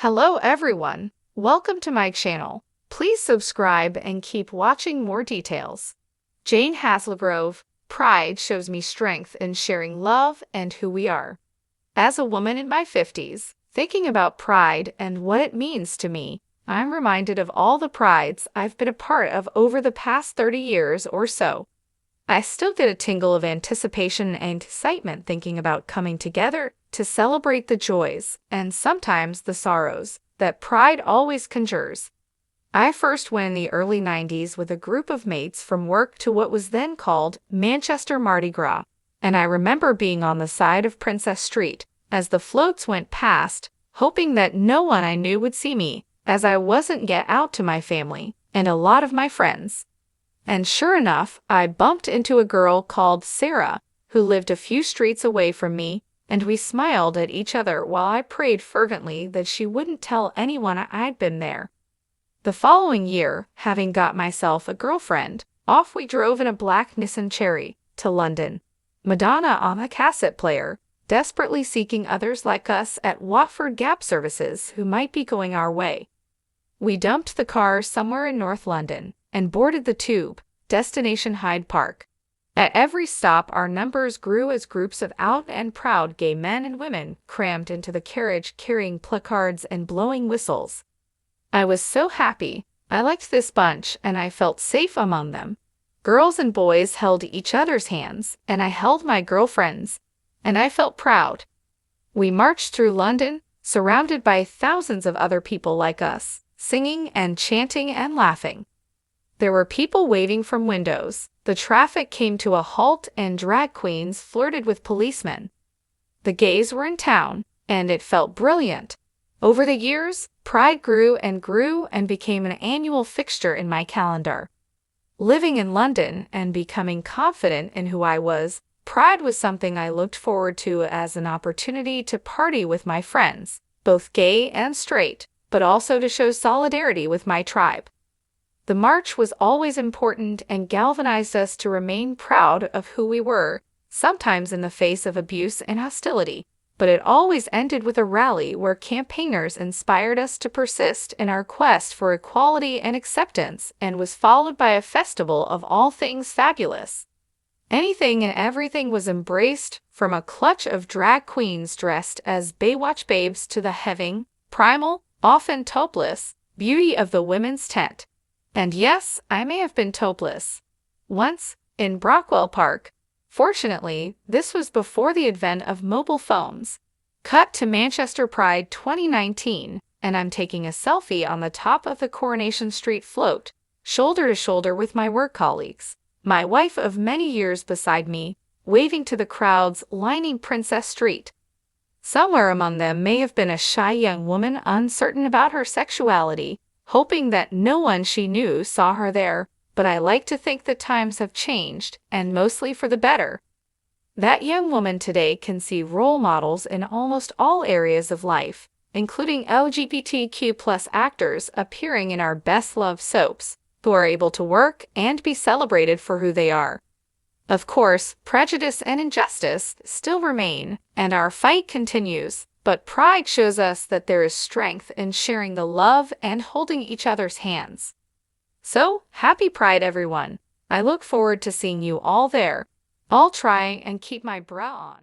Hello everyone, welcome to my channel. Please subscribe and keep watching more details. Jane Hazlegrove, pride shows me strength in sharing love and who we are. As a woman in my 50s, thinking about pride and what it means to me, I'm reminded of all the prides I've been a part of over the past 30 years or so. I still get a tingle of anticipation and excitement thinking about coming together to celebrate the joys and sometimes the sorrows that pride always conjures. I first went in the early 90s with a group of mates from work to what was then called Manchester Mardi Gras, and I remember being on the side of Princess Street as the floats went past, hoping that no one I knew would see me, as I wasn't yet out to my family and a lot of my friends. And sure enough, I bumped into a girl called Sarah, who lived a few streets away from me, and we smiled at each other while I prayed fervently that she wouldn't tell anyone I'd been there. The following year, having got myself a girlfriend, off we drove in a black Nissan Cherry to London, Madonna on a cassette player, desperately seeking others like us at Watford Gap services who might be going our way. We dumped the car somewhere in North London and boarded the tube, destination Hyde Park. At every stop, our numbers grew as groups of out and proud gay men and women crammed into the carriage carrying placards and blowing whistles. I was so happy. I liked this bunch and I felt safe among them. Girls and boys held each other's hands and I held my girlfriend's, and I felt proud. We marched through London, surrounded by thousands of other people like us, singing and chanting and laughing. There were people waving from windows, the traffic came to a halt, and drag queens flirted with policemen. The gays were in town, and it felt brilliant. Over the years, pride grew and became an annual fixture in my calendar. Living in London and becoming confident in who I was, pride was something I looked forward to as an opportunity to party with my friends, both gay and straight, but also to show solidarity with my tribe. The march was always important and galvanized us to remain proud of who we were, sometimes in the face of abuse and hostility, but it always ended with a rally where campaigners inspired us to persist in our quest for equality and acceptance, and was followed by a festival of all things fabulous. Anything and everything was embraced, from a clutch of drag queens dressed as Baywatch babes to the heaving, primal, often topless, beauty of the women's tent. And yes, I may have been topless once, in Brockwell Park. Fortunately, this was before the advent of mobile phones. Cut to Manchester Pride 2019, and I'm taking a selfie on the top of the Coronation Street float, shoulder to shoulder with my work colleagues, my wife of many years beside me, waving to the crowds lining Princess Street. Somewhere among them may have been a shy young woman uncertain about her sexuality, hoping that no one she knew saw her there, but I like to think that times have changed, and mostly for the better. That young woman today can see role models in almost all areas of life, including LGBTQ+ actors appearing in our best-loved soaps, who are able to work and be celebrated for who they are. Of course, prejudice and injustice still remain, and our fight continues. But pride shows us that there is strength in sharing the love and holding each other's hands. So, happy Pride, everyone! I look forward to seeing you all there. I'll try and keep my bra on.